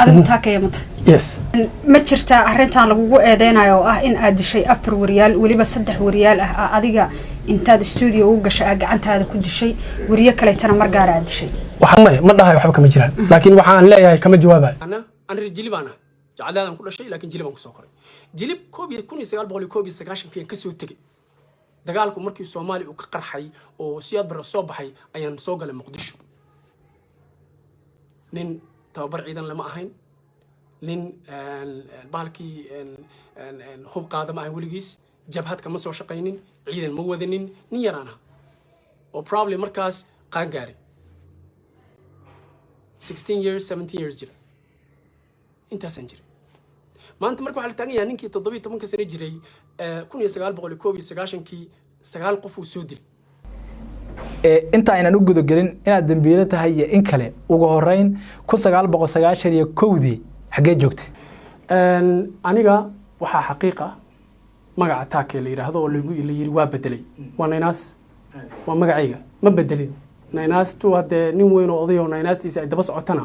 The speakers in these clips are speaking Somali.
adigu taa ka yimid yes ma jirta arrintan lagugu eedeynayo oo ah in aad dishay 4 wariyaal waliba 3 wariyaal ah adiga intaad studio u gashay gacantaada ku dishay wariye kale tan mar gaar ah dishay waxaan ma dhahay waxba kama jiraan laakiin waxaan leeyahay kama jawaabay أنا رجلي بنا جعلنا كل شيء لكن جلي بنكسر كوري جلي كوبي كوني سجال بقولي كوبي سكاشن فين كسر تجي دجالكم مركي الصومالي وكقر حي وسياد بالرصاب حي أيان سوق المقدشو لين توبر عيدا لما أهين لين بالكي هو قادم معي ولجيس جبهات كم سو شقينين عيدا موذنين نيرانا و probably مركز قانقاري 16 years 17 years جري انت سنجري ما انت مركو على تانية نينكي تضبي تمنك سنة جري كوني سجال بقولي كوبي سجاشن كي سجال قفو سودل inta aynan u gudo gelin inaad dambiile tahay in kale ugu horeyn 1990 kowdii xagee joogtay aniga waxa xaqiiqa magaca taake la yiraahdo oo lagu yiri waa bedelay waa naynaas waa magacayga ma bedelin naynaas tu hada nin weyn oo odayo naynaastii ay daba socotana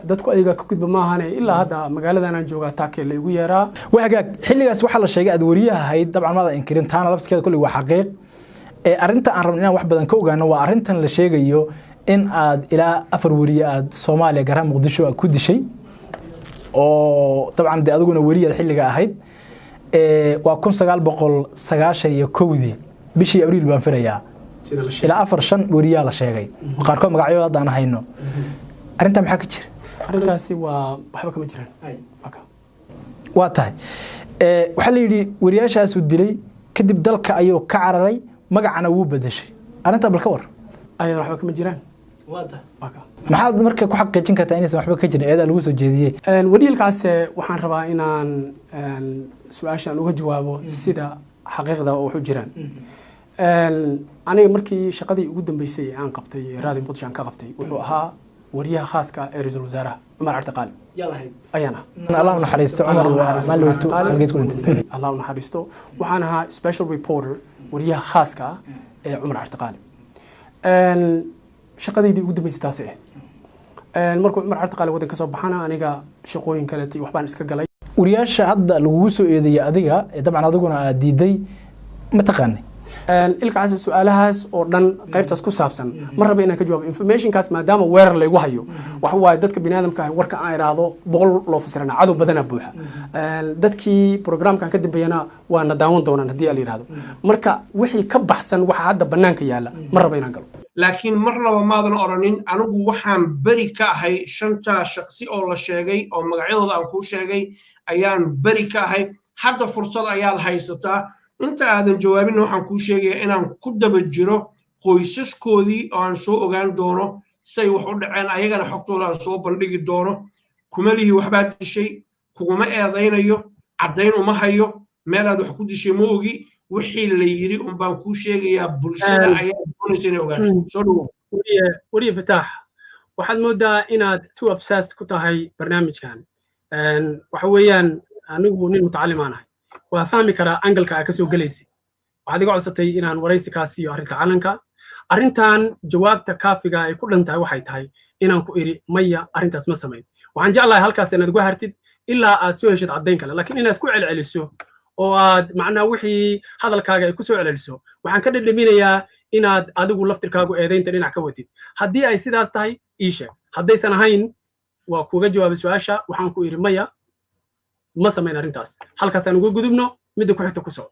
dadku ayaga ka gudba ma ahaanay ilaa hada magaaladan aan joogaa taake la igu yeeraa waxaag xilligaas waxa la sheegay aad wariyaha ahayd dabcan maada inkirin taana lafskeeda kulli waa xaqiiq arinta aan rabnaa wax badan ka ogaano waa arintan la sheegayo in aad ilaa 4 wariye aad Soomaaliya gaar ahaan Muqdisho ku dishay oo dabcan adiguna wariye xilliga ahayd waa 1991 bishii Abriil baan firayaa ilaa 4 wariye la sheegay qaarkood magacyadooda hadda aan hayno arinta maxaa ka jira arintaasi waa waxba kama jiraan waa tahay waxa la yiri wariyaashaas uu dilay kadib dalka ayuu ka cararay magacana wuu bedeshay arinta bal ka war ayada waxba kama jiraan waada maxaad markaa ku xaqiijin kartaa inaysan waxba ka jirin eedaa lagu soo jeediyay wariilkaas waxaan rabaa inaan su'aashan uga jawaabo sida xaqiiqda oo wuxuu jiraan aniga markii shaqadii ugu dambeysay aan qabtay raadi Muqdisho aan ka qabtay wuxuu ahaa wariyaha khaaska ee ra'iisul wasaaraha Umar Artaqali ayana Allah naxariisto Umar maalweytu halgeed ku dhintay Allah naxariisto waxaan ahaa special reporter wariyaha khaaska ee Umar Artaqali shaqadeydii ugu dambeysay taas markuu Umar Artaqali wadanka soo baxana aniga shaqooyin kale tii waxbaan iska galay wariyaasha hadda lagu soo eedeeyay adiga dabcan adiguna aad diiday ma taqaanay ilkaas su'aalahaas oo dhan qaybtaas ku saabsan mar raba inaan ka jawaabo information kaas maadaama weerar la igu hayo wax waa dadka bini'aadamka ah warka aan iraado boqol loo fasirana cadu badana buuxa dadkii programkan ka dambeeyana waa na daawan doonaan hadii ay yiraahdo marka wixii ka baxsan waxa hadda banaanka yaala mar raba inaan galo laakiin mar laba maadan oranin anigu waxaan bari ka ahay shanta shakhsi oo la sheegay oo magacyadooda aan ku sheegay ayaan bari ka ahay hadda fursad ayaa la haysataa inta aadan jawaabin waxaan ku sheegayaa inaan ku daba jiro qoysaskoodii oo aan soo ogaan doono say wax u dhaceen ayagana xogtooda aan soo bandhigi doono kuma lihi waxbaa dishay kuguma eedaynayo caddayn uma hayo meel aad wax ku dishay ma ogi wixii la yiri un baan ku sheegayaa bulshada ayaa doonaysa inay ogaato soo dhawo wariye fataax waxaad moodaa inaad too obsessed ku tahay barnaamijkan waxa weeyaan anigu nin mutacallim aan ahay waa fahmi karaa angalka ay ka soo galeysay waxaad iga codsatay inaan waraysi ka siiyo arrinta calanka arrintan jawaabta kaafiga ay ku dhantahay waxay tahay inaan ku iri maya arrintaas ma sameyn waxaan jeclahay halkaas inaad uga hartid ilaa aad soo heshid caddayn kale laakiin inaad ku celceliso oo aad macnaa wixii hadalkaaga ay ku soo celceliso waxaan ka dhadhaminayaa inaad adigu laftirkaagu eedaynta dhinac ka watid haddii ay sidaas tahay ii sheeg haddaysan ahayn waa kuga jawaabay su'aasha waxaan ku iri maya ما سمينا رنتاس هل كسان وجودنا مدة كحيت كسر